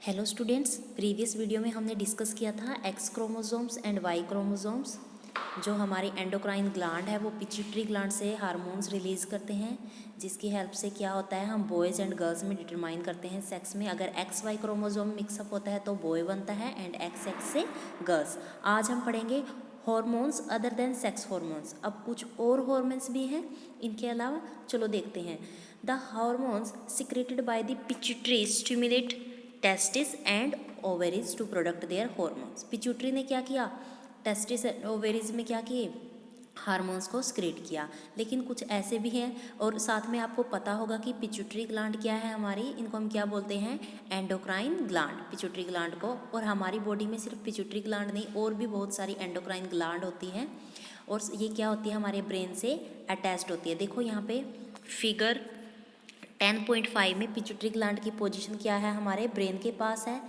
Hello students, previous video में हमने discuss किया था X chromosomes and Y chromosomes. जो हमारी एंडोक्राइन ग्लैंड है वो पिट्यूटरी ग्लैंड से हार्मोन्स रिलीज़ करते हैं, जिसकी हेल्प से क्या होता है, हम बॉयज़ एंड गर्ल्स में डिटरमाइन करते हैं सेक्स में। अगर एक्स वाई क्रोमोसोम मिक्सअप होता है तो बॉय बनता है एंड एक्स एक्स से गर्ल्स। आज हम पढ़ेंगे hormones other than sex hormones. अब कुछ और हॉर्मोन्स भी हैं इनके अलावा, चलो देखते हैं। The hormones secreted by the pituitary stimulate testis and ovaries to product their hormones. Pituitary ने क्या किया, टेस्टिस एंड ओवेरीज में क्या किए, हार्मोन्स को सिक्रेट किया। लेकिन कुछ ऐसे भी हैं, और साथ में आपको पता होगा कि पिट्यूटरी ग्लैंड क्या है हमारी, इनको हम क्या बोलते हैं, एंडोक्राइन ग्लैंड, पिट्यूटरी ग्लैंड को। और हमारी बॉडी में सिर्फ पिट्यूटरी ग्लैंड नहीं, और भी बहुत सारी एंडोक्राइन ग्लैंड होती हैं, और ये क्या होती है, हमारे ब्रेन से अटैच्ड होती है। देखो यहाँ पे फिगर 10.5 में पिट्यूटरी ग्लैंड की पोजीशन क्या है, हमारे ब्रेन के पास है।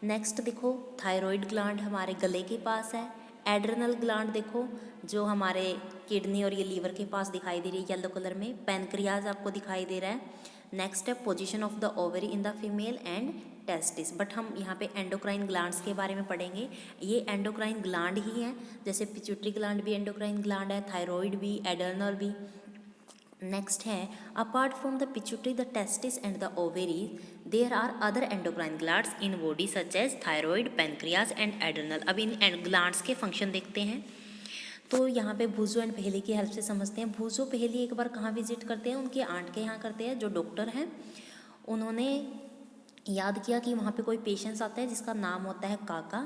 नेक्स्ट देखो, थायराइड ग्लैंड हमारे गले के पास है। एड्रेनल ग्लैंड देखो, जो हमारे किडनी और ये लीवर के पास दिखाई दे रही है येलो कलर में। पैनक्रियाज आपको दिखाई दे रहा है। नेक्स्ट है position of the ovary in the female and testis. But हम यहाँ पे एंडोक्राइन ग्लैंड्स के बारे में पढ़ेंगे। ये एंडोक्राइन ग्लैंड ही हैं, जैसे पिट्यूटरी ग्लैंड भी एंडोक्राइन ग्लैंड है, थायराइड भी, एड्रेनल भी। नेक्स्ट है, apart from the pituitary, the testis and the ovary, there are other endocrine glands in body such as thyroid, pancreas and adrenal. अब इन ग्लैंड्स के फंक्शन देखते हैं। तो यहाँ पे भूजो एंड पहेली की हेल्प से समझते हैं। भूजो पहेली एक बार कहाँ विजिट करते हैं, उनकी आंट के यहाँ करते हैं, जो डॉक्टर हैं। उन्होंने याद किया कि वहाँ पे कोई पेशेंट्स आता है जिसका नाम होता है काका।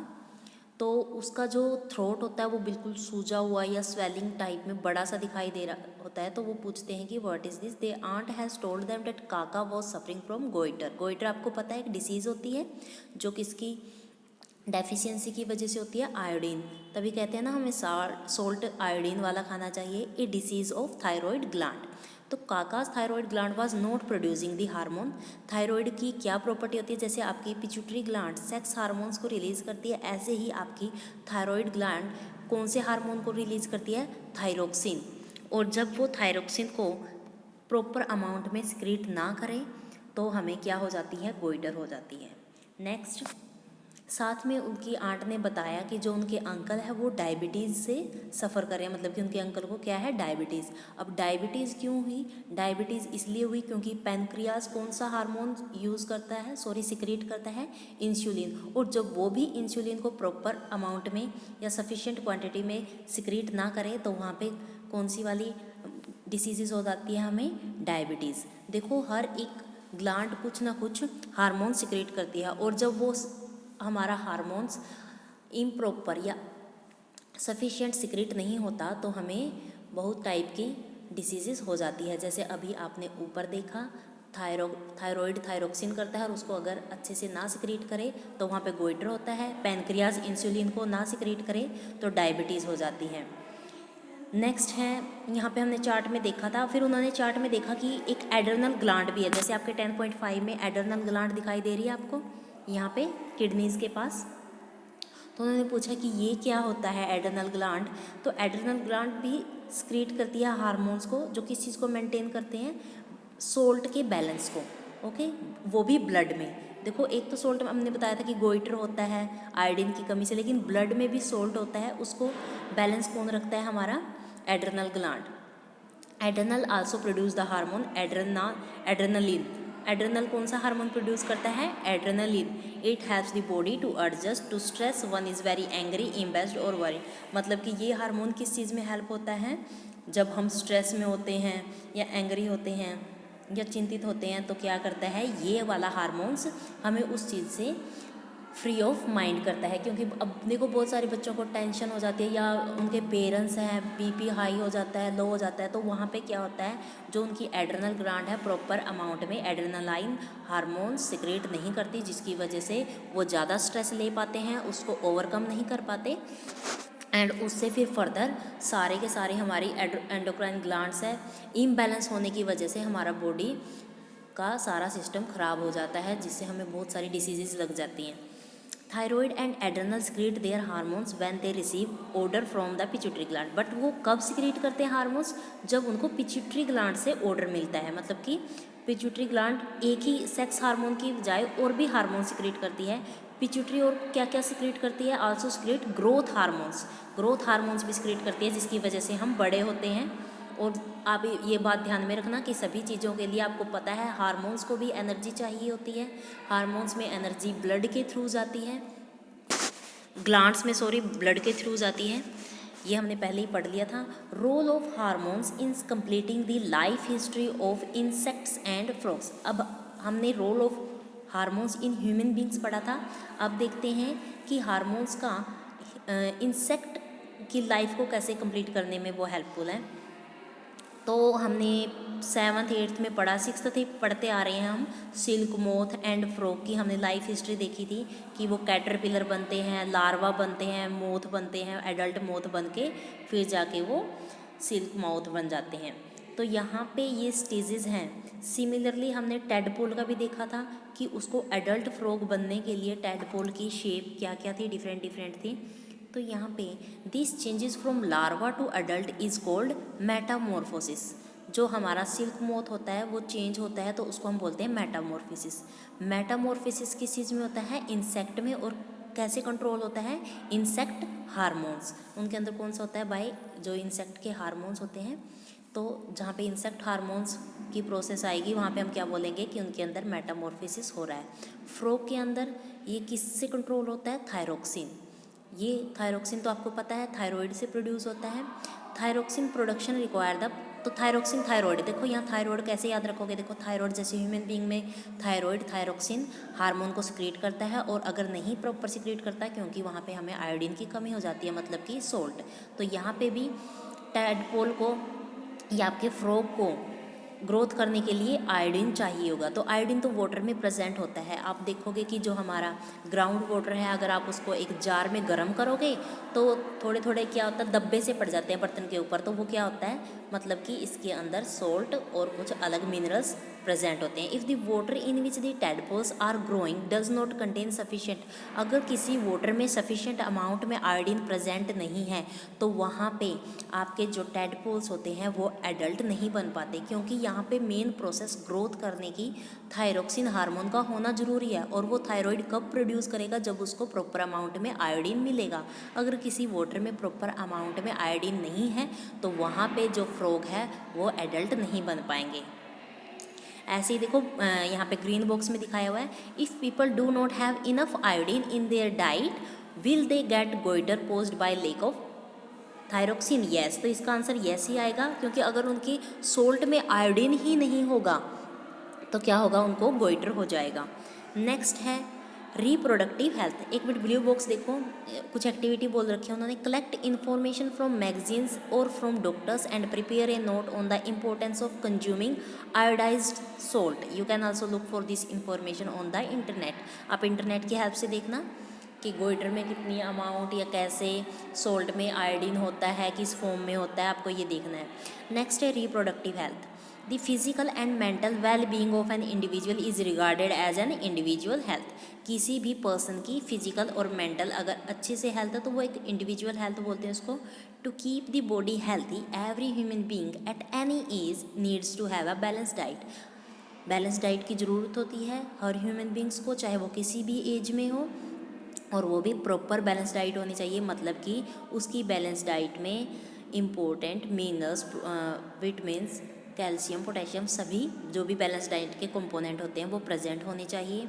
तो उसका जो थ्रोट होता है वो बिल्कुल सूजा हुआ या स्वेलिंग टाइप में बड़ा सा दिखाई दे रहा होता है। तो वो पूछते हैं कि what is this. They aunt has told them that Kaka was suffering from goitre. Goitre आपको पता है एक डिसीज़ होती है जो किसकी डेफिशिएंसी की वजह से होती है, आयोडीन। तभी कहते हैं ना हमें सोल्ट आयोडीन वाला खाना चाहिए। A disease of thyroid gland. तो Kaka's thyroid gland was not producing the hormone. Thyroid की क्या प्रॉपर्टी होती है, जैसे आपकी पिट्यूटरी ग्लैंड सेक्स हार्मोन्स को रिलीज करती है, ऐसे ही आपकी थायराइड ग्लैंड कौन से हार्मोन को रिलीज करती है, थायरोक्सिन। और जब वो थायरोक्सिन को प्रॉपर अमाउंट में सिक्रीट ना करें तो हमें क्या हो जाती है, गोइटर हो जाती है। नेक्स्ट, साथ में उनकी आंट ने बताया कि जो उनके अंकल है वो डायबिटीज़ से सफ़र कर रहे हैं, मतलब कि उनके अंकल को क्या है, डायबिटीज़। अब डायबिटीज़ क्यों हुई, डायबिटीज़ इसलिए हुई क्योंकि पैनक्रियाज कौन सा हार्मोन यूज़ करता है, सिक्रीट करता है, इंसुलिन। और जब वो भी इंसुलिन को प्रॉपर अमाउंट में या सफिशिएंट क्वांटिटी में सिक्रीट ना करे तो वहाँ पे कौन सी वाली डिसीज़ हो जाती है, हमें डायबिटीज़। देखो हर एक ग्लैंड कुछ ना कुछ हार्मोन सिक्रीट करती है, और जब वो हमारा हार्मोन्स इम्प्रॉपर या सफिशिएंट सिक्रेट नहीं होता तो हमें बहुत टाइप की डिसीज़ेस हो जाती है। जैसे अभी आपने ऊपर देखा, थायराइड थायरोक्सिन करता है, और उसको अगर अच्छे से ना सिक्रेट करे तो वहाँ पे गोइटर होता है। पैनक्रियाज इंसुलिन को ना सिक्रेट करे तो डायबिटीज़ हो जाती है। नेक्स्ट है, यहाँ पे हमने चार्ट में देखा था, फिर उन्होंने चार्ट में देखा कि एक एड्रेनल ग्लैंड भी है। जैसे आपके 10.5 में एड्रेनल ग्लैंड दिखाई दे रही है आपको यहाँ पे किडनीज के पास। तो उन्होंने पूछा कि ये क्या होता है एड्रेनल ग्लैंड। तो एड्रेनल ग्लैंड भी सिक्रीट करती है हार्मोन्स को, जो किस चीज़ को मेंटेन करते हैं, सोल्ट के बैलेंस को। ओके, वो भी ब्लड में। देखो एक तो सोल्ट हमने बताया था कि गोइटर होता है आयोडीन की कमी से, लेकिन ब्लड में भी सोल्ट होता है, उसको बैलेंस कौन रखता है, हमारा adrenal gland. Adrenal also produce the hormone adrenaline. Adrenal कौन सा हार्मोन प्रोड्यूस करता है, adrenaline. It helps the body to adjust to stress, one is very angry, embarrassed और वरी। मतलब कि ये हार्मोन किस चीज़ में हेल्प होता है, जब हम स्ट्रेस में होते हैं या एंग्री होते हैं या चिंतित होते हैं तो क्या करता है, ये वाला हार्मोन्स हमें उस चीज़ से फ्री ऑफ माइंड करता है। क्योंकि अब देखो बहुत सारे बच्चों को टेंशन हो जाती है, या उनके पेरेंट्स हैं, बीपी हाई हो जाता है, लो हो जाता है, तो वहाँ पे क्या होता है, जो उनकी एड्रेनल ग्लैंड है प्रॉपर अमाउंट में एड्रेनालाइन हार्मोन सिक्रेट नहीं करती, जिसकी वजह से वो ज़्यादा स्ट्रेस ले पाते हैं, उसको ओवरकम नहीं कर पाते, एंड उससे फिर फर्दर सारे के सारे हमारी एंडोक्राइन ग्लैंड्स है इम्बैलेंस होने की वजह से हमारा बॉडी का सारा सिस्टम ख़राब हो जाता है, जिससे हमें बहुत सारी डिसीज़ लग जाती हैं। Thyroid and adrenal secrete their hormones when they receive order from the pituitary gland. But वो कब सिक्रीट करते हैं हार्मोन्स, जब उनको पिट्यूटरी ग्लैंड से ऑर्डर मिलता है। मतलब कि पिट्यूटरी ग्लैंड एक ही सेक्स हार्मोन की बजाय और भी हार्मोन सिक्रेट करती है। पिट्यूटरी और क्या क्या सिक्रेट करती है? आल्सो सिक्रेट ग्रोथ हार्मोन्स भी सिक्रेट करती है, जिसकी वजह से हम बड़े होते हैं। और आप ये बात ध्यान में रखना कि सभी चीज़ों के लिए आपको पता है हार्मोन्स को भी एनर्जी चाहिए होती है। हार्मोन्स में एनर्जी ब्लड के थ्रू जाती है, ग्लैंड्स में ब्लड के थ्रू जाती है। ये हमने पहले ही पढ़ लिया था। Role of hormones in completing the life history of insects and frogs. अब हमने role of hormones in human beings पढ़ा था। अब देखते हैं कि हार्मोन्स का इंसेक्ट की लाइफ को कैसे कंप्लीट करने में वो हेल्पफुल है। तो हमने 7th 8th में पढ़ा, 6th से पढ़ते आ रहे हैं हम। सिल्क मोथ एंड फ्रॉग की हमने लाइफ हिस्ट्री देखी थी कि वो कैटरपिलर बनते हैं, लार्वा बनते हैं, मोथ बनते हैं, एडल्ट मोथ बन के फिर जाके वो सिल्क मोथ बन जाते हैं। तो यहाँ पे ये स्टेजेस हैं। सिमिलरली हमने टैडपोल का भी देखा था कि उसको एडल्ट फ्रॉग बनने के लिए टैडपोल की शेप क्या क्या थी, डिफरेंट थी। तो यहाँ पे this changes from larva to adult is called metamorphosis. जो हमारा सिल्क मोथ होता है वो चेंज होता है तो उसको हम बोलते हैं मेटामॉर्फोसिस। मेटामॉर्फोसिस किस चीज़ में होता है? इंसेक्ट में। और कैसे कंट्रोल होता है? इंसेक्ट हार्मोन्स उनके अंदर कौन सा होता है? बाय जो इंसेक्ट के हार्मोन्स होते हैं। तो जहाँ पे इंसेक्ट हार्मोन्स की प्रोसेस आएगी वहाँ पे हम क्या बोलेंगे कि उनके अंदर मेटामॉर्फोसिस हो रहा है। फ्रॉग के अंदर ये किससे कंट्रोल होता है? थायरोक्सिन। ये थायरोक्सिन तो आपको पता है थायराइड से प्रोड्यूस होता है। थायरोक्सिन प्रोडक्शन रिक्वायर द, तो थायरोक्सिन थायराइड, देखो यहाँ थायराइड कैसे याद रखोगे? देखो थायराइड जैसे ह्यूमन बीइंग में थायराइड थायरोक्सिन हार्मोन को सिक्रेट करता है, और अगर नहीं प्रॉपर सिक्रेट करता है क्योंकि वहाँ पे हमें आयोडीन की कमी हो जाती है, मतलब कि सोल्ट। तो यहाँ पे भी टैडपोल को या आपके फ्रॉग को ग्रोथ करने के लिए आयोडीन चाहिए होगा। तो आयोडीन तो वाटर में प्रेजेंट होता है। आप देखोगे कि जो हमारा ग्राउंड वाटर है, अगर आप उसको एक जार में गर्म करोगे तो थोड़े थोड़े क्या होता है, धब्बे से पड़ जाते हैं बर्तन के ऊपर। तो वो क्या होता है, मतलब कि इसके अंदर सोल्ट और कुछ अलग मिनरल्स प्रेजेंट होते हैं। If the water in which the tadpoles are growing does not contain sufficient, अगर किसी वाटर में सफिशिएंट अमाउंट में आयोडीन प्रेजेंट नहीं है तो वहाँ पे आपके जो टैडपोल्स होते हैं वो एडल्ट नहीं बन पाते, क्योंकि यहाँ पे मेन प्रोसेस ग्रोथ करने की थायरोक्सिन हार्मोन का होना ज़रूरी है। और वो थायराइड कब प्रोड्यूस करेगा? जब उसको प्रॉपर अमाउंट में आयोडीन मिलेगा। अगर किसी वाटर में प्रॉपर अमाउंट में आयोडीन नहीं है तो वहाँ पे जो फ्रॉग है वो एडल्ट नहीं बन पाएंगे। ऐसे ही देखो यहाँ पे ग्रीन बॉक्स में दिखाया हुआ है, if people do not have enough iodine in their diet will they get goitre posed by lack of thyroxine? Yes. तो इसका आंसर यस ही आएगा, क्योंकि अगर उनकी सोल्ट में आयोडीन ही नहीं होगा तो क्या होगा, उनको गोइटर हो जाएगा। नेक्स्ट है रिप्रोडक्टिव हेल्थ। एक मिनट ब्लू बॉक्स देखो, कुछ एक्टिविटी बोल रखी है उन्होंने। कलेक्ट इन्फॉर्मेशन फ्रॉम मैगजीन्स और from doctors and prepare a note on the importance of consuming iodised salt. You can also look for this information on the internet. आप internet की help से देखना कि गोइटर में कितनी अमाउंट या कैसे सोल्ट में आयोडीन होता है, किस फॉर्म में होता है, आपको ये देखना है। नेक्स्ट है reproductive health. The physical and mental well being of an individual is regarded as an individual health. किसी भी पर्सन की फिजिकल और मेंटल अगर अच्छे से हेल्थ है तो वो एक इंडिविजुअल हेल्थ बोलते हैं उसको। To keep the body healthy every human being at any age needs to have a balance diet. Balance diet की ज़रूरत होती है हर ह्यूमन बींग्स को, चाहे वो किसी भी एज में हो, और वो भी प्रॉपर बैलेंस डाइट होनी चाहिए। मतलब कि उसकी बैलेंस डाइट में important minerals, vitamins, calcium, potassium, सभी जो भी बैलेंस डाइट के कंपोनेंट होते हैं वो प्रेजेंट होने चाहिए।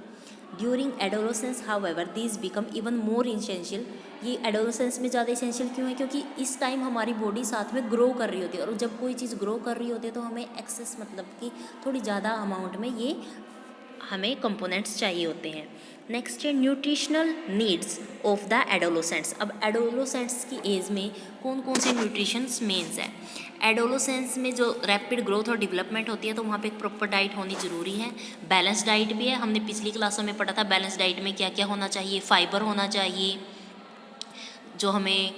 During adolescence however these become even more essential. ये एडोलेसेंस में ज़्यादा इसेंशियल क्यों है? क्योंकि इस टाइम हमारी बॉडी साथ में ग्रो कर रही होती है, और जब कोई चीज़ ग्रो कर रही होती है तो हमें एक्सेस, मतलब कि थोड़ी ज़्यादा अमाउंट में ये हमें कंपोनेंट्स चाहिए होते हैं। नेक्स्ट है nutritional needs of the adolescents. अब एडोलेसेंट्स की एज में कौन कौन से न्यूट्रिशंस मेन्स है? एडोलेसेंस में जो रैपिड ग्रोथ और डेवलपमेंट होती है तो वहाँ पे एक प्रॉपर डाइट होनी ज़रूरी है। बैलेंस डाइट भी है, हमने पिछली क्लासों में पढ़ा था बैलेंस डाइट में क्या क्या होना चाहिए। फाइबर होना चाहिए जो हमें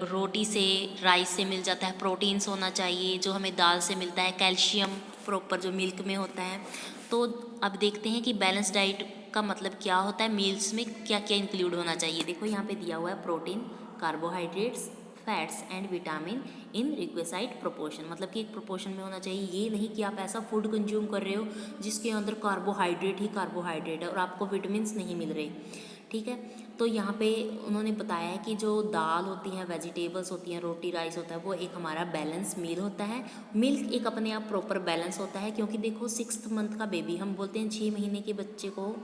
रोटी से, राइस से मिल जाता है। प्रोटीन्स होना चाहिए जो हमें दाल से मिलता है। कैल्शियम प्रॉपर जो मिल्क में होता है। तो अब देखते हैं कि बैलेंस डाइट का मतलब क्या होता है, मील्स में क्या क्या इंक्लूड होना चाहिए। देखो यहाँ पे दिया हुआ है protein, carbohydrates, fats and vitamin in requisite proportion, मतलब कि एक प्रोपोर्शन में होना चाहिए। ये नहीं कि आप ऐसा फूड कंज्यूम कर रहे हो जिसके अंदर कार्बोहाइड्रेट ही कार्बोहाइड्रेट है और आपको विटामिन्स नहीं मिल रहे, ठीक है। तो यहाँ पे उन्होंने बताया है कि जो दाल होती हैं, वेजिटेबल्स होती हैं, रोटी राइस होता है, वो एक हमारा बैलेंस मील होता है। मिल्क एक अपने आप प्रॉपर बैलेंस होता है, क्योंकि देखो 6th मंथ का बेबी, हम बोलते हैं 6 महीने के बच्चे को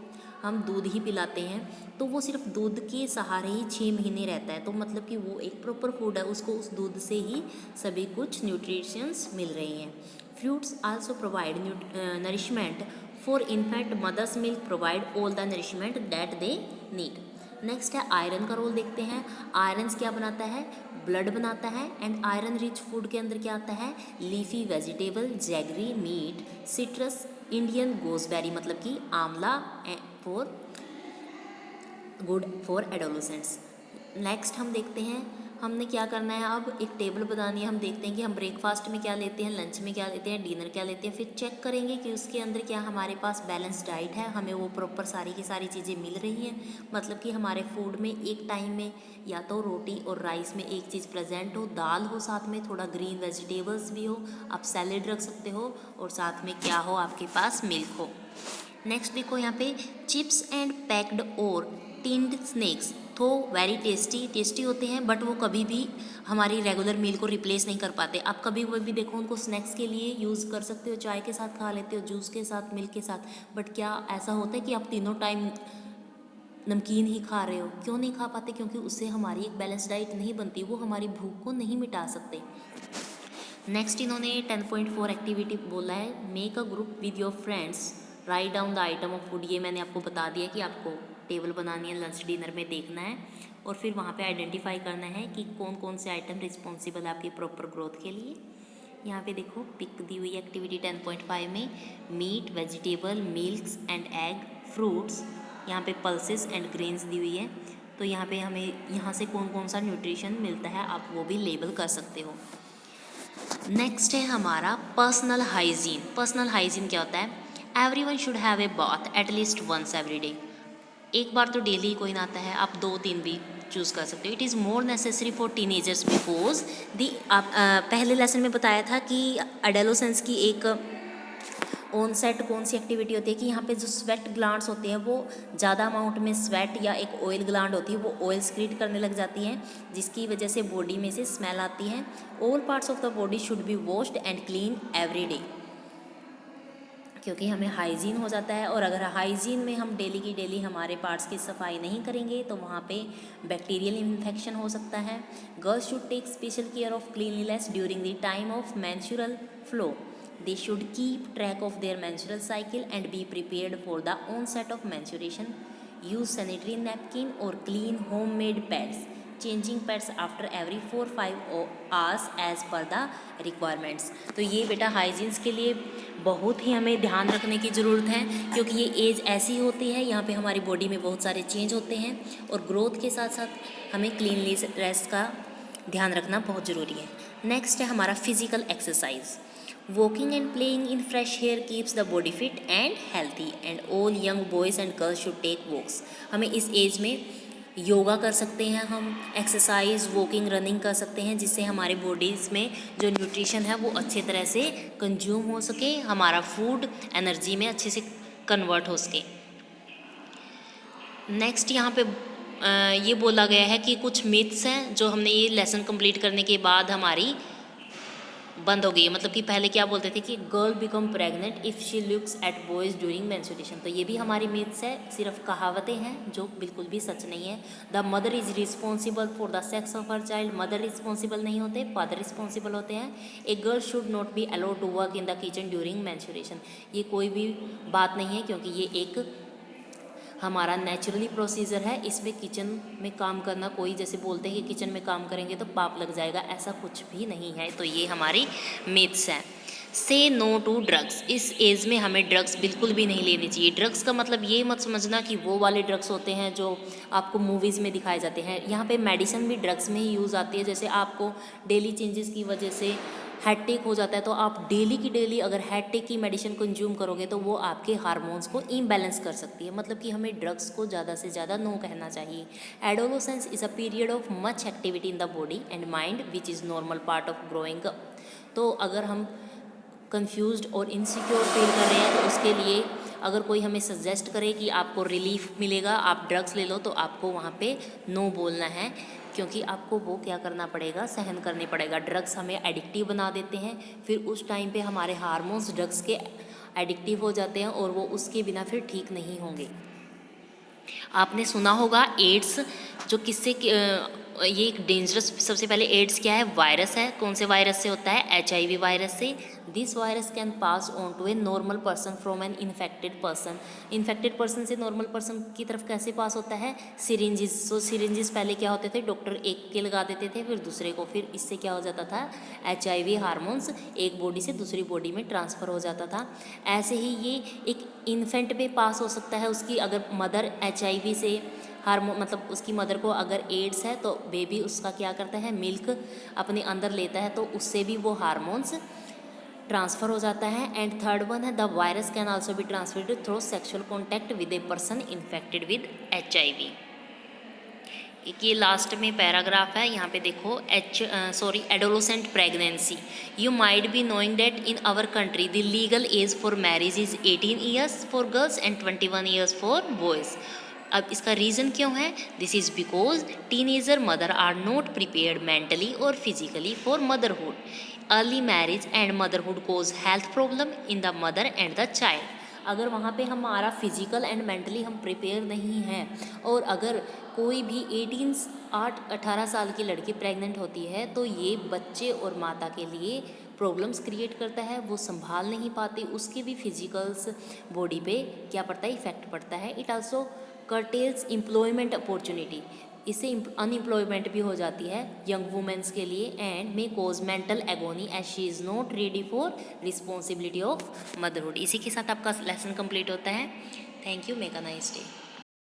हम दूध ही पिलाते हैं, तो वो सिर्फ दूध के सहारे ही 6 महीने रहता है, तो मतलब कि वो एक प्रॉपर फूड है, उसको उस दूध से ही सभी कुछ न्यूट्रिशंस मिल रही हैं। Fruits also provide nourishment for infant, mother's milk provide all the nourishment that they need. Next है आयरन का रोल देखते हैं। आयरन क्या बनाता है? ब्लड बनाता है। एंड आयरन रिच फूड के अंदर क्या आता है? Leafy vegetable, jaggery, meat, citrus, Indian gooseberry, मतलब कि आंवला for good for adolescents. Next हम देखते हैं हमने क्या करना है, अब एक टेबल बनानी है। हम देखते हैं कि हम ब्रेकफास्ट में क्या लेते हैं, लंच में क्या लेते हैं, डिनर क्या लेते हैं, फिर चेक करेंगे कि उसके अंदर क्या हमारे पास बैलेंस डाइट है, हमें वो प्रॉपर सारी की सारी चीज़ें मिल रही हैं। मतलब कि हमारे फूड में एक टाइम में या तो रोटी और राइस में एक चीज़ प्रेजेंट हो, दाल हो, साथ में थोड़ा ग्रीन वेजिटेबल्स भी हो, आप सैलेड रख सकते हो, और साथ में क्या हो, आपके पास मिल्क हो। नेक्स्ट देखो यहाँ पे चिप्स एंड पैक्ड और टिन्ड स्नैक्स तो वेरी टेस्टी होते हैं, बट वो कभी भी हमारी रेगुलर मील को रिप्लेस नहीं कर पाते। आप कभी भी देखो उनको स्नैक्स के लिए यूज़ कर सकते हो, चाय के साथ खा लेते हो, जूस के साथ, मिल्क के साथ, बट क्या ऐसा होता है कि आप तीनों टाइम नमकीन ही खा रहे हो? क्यों नहीं खा पाते? क्योंकि उससे हमारी एक बैलेंस डाइट नहीं बनती, वो हमारी भूख को नहीं मिटा सकते। नेक्स्ट इन्होंने 10.4 एक्टिविटी बोला है, make a group with your friends, write down the item of food. ये मैंने आपको बता दिया कि आपको टेबल बनानी है, लंच डिनर में देखना है, और फिर वहाँ पे आइडेंटिफाई करना है कि कौन कौन से आइटम रिस्पॉन्सिबल है आपकी प्रॉपर ग्रोथ के लिए। यहाँ पे देखो पिक दी हुई एक्टिविटी 10.5 में meat, vegetable, milks and egg, fruits, यहाँ पे पल्सेस एंड ग्रेन्स दी हुई है। तो यहाँ पे हमें यहाँ से कौन कौन सा न्यूट्रिशन मिलता है आप वो भी लेबल कर सकते हो। नेक्स्ट है हमारा पर्सनल हाइजीन। पर्सनल हाइजीन क्या होता है? Everyone should have a bath at least once every day. एक बार तो डेली कोई नहाता है, आप 2-3 भी चूज़ कर सकते हो। It is more necessary for teenagers because पहले लेसन में बताया था कि एडोलेसेंस की एक ऑन सेट कौन सी एक्टिविटी होती है कि यहाँ पे जो स्वेट ग्लैंड्स होते हैं वो ज़्यादा अमाउंट में स्वेट या एक ऑयल ग्लैंड होती है वो ऑयल सीक्रेट करने लग जाती हैं, जिसकी वजह से बॉडी में से स्मेल आती है। All parts of the body should be washed and clean every day, क्योंकि हमें हाइजीन हो जाता है। और अगर हाइजीन में हम डेली की डेली हमारे पार्ट्स की सफाई नहीं करेंगे तो वहाँ पे बैक्टीरियल इन्फेक्शन हो सकता है। Girls should take special care of cleanliness during the time of menstrual flow. They should keep track of their menstrual cycle and be prepared for the onset of menstruation. Use sanitary napkin or clean homemade pads. Changing pads after every 4-5 hours as per the requirements. तो ये बेटा hygienes के लिए बहुत ही हमें ध्यान रखने की ज़रूरत है, क्योंकि ये एज ऐसी होती है यहाँ पे हमारी बॉडी में बहुत सारे चेंज होते हैं, और ग्रोथ के साथ साथ हमें क्लीनलीनेस का ध्यान रखना बहुत ज़रूरी है। नेक्स्ट है हमारा physical exercise. Walking and playing in fresh air keeps the body fit and healthy, and all young boys and girls should take walks. हमें इस एज में योगा कर सकते हैं, हम एक्सरसाइज, वॉकिंग, रनिंग कर सकते हैं, जिससे हमारे बॉडीज़ में जो न्यूट्रिशन है वो अच्छे तरह से कंज्यूम हो सके, हमारा फूड एनर्जी में अच्छे से कन्वर्ट हो सके। नेक्स्ट यहाँ पे ये बोला गया है कि कुछ मिथ्स हैं जो हमने ये लेसन कंप्लीट करने के बाद हमारी बंद हो गई है। मतलब कि पहले क्या बोलते थे कि girl become pregnant if she looks at boys during menstruation, तो ये भी हमारी मिथ्स है, सिर्फ कहावतें हैं जो बिल्कुल भी सच नहीं है। The mother is responsible for the sex of her child, mother responsible नहीं होते, फादर रिस्पॉन्सिबल होते हैं। A girl should not be allowed to work in the kitchen during menstruation, ये कोई भी बात नहीं है, क्योंकि ये एक हमारा नेचुरली प्रोसीजर है। इसमें किचन में काम करना, कोई जैसे बोलते हैं कि किचन में काम करेंगे तो पाप लग जाएगा, ऐसा कुछ भी नहीं है। तो ये हमारी मिथ्स हैं। से नो टू ड्रग्स। इस एज में हमें ड्रग्स बिल्कुल भी नहीं लेनी चाहिए। ड्रग्स का मतलब ये मत समझना कि वो वाले ड्रग्स होते हैं जो आपको मूवीज़ में दिखाए जाते हैं। यहाँ पे मेडिसिन भी ड्रग्स में ही यूज़ आती है। जैसे आपको डेली चेंजेस की वजह से हेडेक हो जाता है, तो आप डेली की डेली अगर हेडेक की मेडिसिन कंज्यूम करोगे तो वो आपके हार्मोन्स को इम्बैलेंस कर सकती है। मतलब कि हमें ड्रग्स को ज़्यादा से ज़्यादा नो कहना चाहिए। Adolescence is a period of much activity in the body and mind which is normal part of growing up. तो अगर हम कंफ्यूज्ड और इनसिक्योर फील कर रहे हैं तो उसके लिए अगर कोई हमें सजेस्ट करे कि आपको रिलीफ मिलेगा, आप ड्रग्स ले लो, तो आपको वहाँ पे नो बोलना है, क्योंकि आपको वो क्या करना पड़ेगा, सहन करने पड़ेगा। ड्रग्स हमें एडिक्टिव बना देते हैं, फिर उस टाइम पे हमारे हार्मोन्स ड्रग्स के एडिक्टिव हो जाते हैं और वो उसके बिना फिर ठीक नहीं होंगे। आपने सुना होगा एड्स, जो किससे ये एक डेंजरस, सबसे पहले एड्स क्या है, वायरस है। कौन से वायरस से होता है, HIV वायरस से। This virus can pass on to a normal person from an infected person. Infected person से नॉर्मल पर्सन की तरफ कैसे पास होता है, सिरिंजेस। सो सिरिंजेस पहले क्या होते थे, डॉक्टर एक के लगा देते थे फिर दूसरे को, फिर इससे क्या हो जाता था, HIV हार्मोन्स एक बॉडी से दूसरी बॉडी में ट्रांसफ़र हो जाता था। ऐसे ही ये एक इन्फेंट पे पास हो सकता है, उसकी अगर मदर HIV से मतलब उसकी मदर को अगर एड्स है तो बेबी उसका क्या करता है, मिल्क अपने अंदर लेता है, तो उससे भी वो हार्मोन्स ट्रांसफ़र हो जाता है। एंड थर्ड वन है, the virus can also be transmitted through sexual contact with a person infected with HIV। एक ये लास्ट में पैराग्राफ है, यहाँ पे देखो, adolescent pregnancy. You might be knowing that in our country the legal age for marriage is 18 years for girls and 21 years for boys. अब इसका reason क्यों है, this is because teenager mother are not prepared mentally और physically for motherhood. Early marriage and motherhood cause health problem in the mother and the child. अगर वहाँ पे हमारा physical and mentally हम प्रिपेयर नहीं हैं, और अगर कोई भी 18 साल की लड़की प्रेग्नेंट होती है तो ये बच्चे और माता के लिए प्रॉब्लम्स क्रिएट करता है, वो संभाल नहीं पाती, उसके भी फिजिकल्स बॉडी पे क्या पड़ता है, इफेक्ट पड़ता है। It also curtails employment opportunity, इससे अनएम्प्लॉयमेंट भी हो जाती है यंग वुमेन्स के लिए, and may cause mental agony as she is not ready for responsibility of motherhood. इसी के साथ आपका लेसन कंप्लीट होता है। Thank you, make a nice day.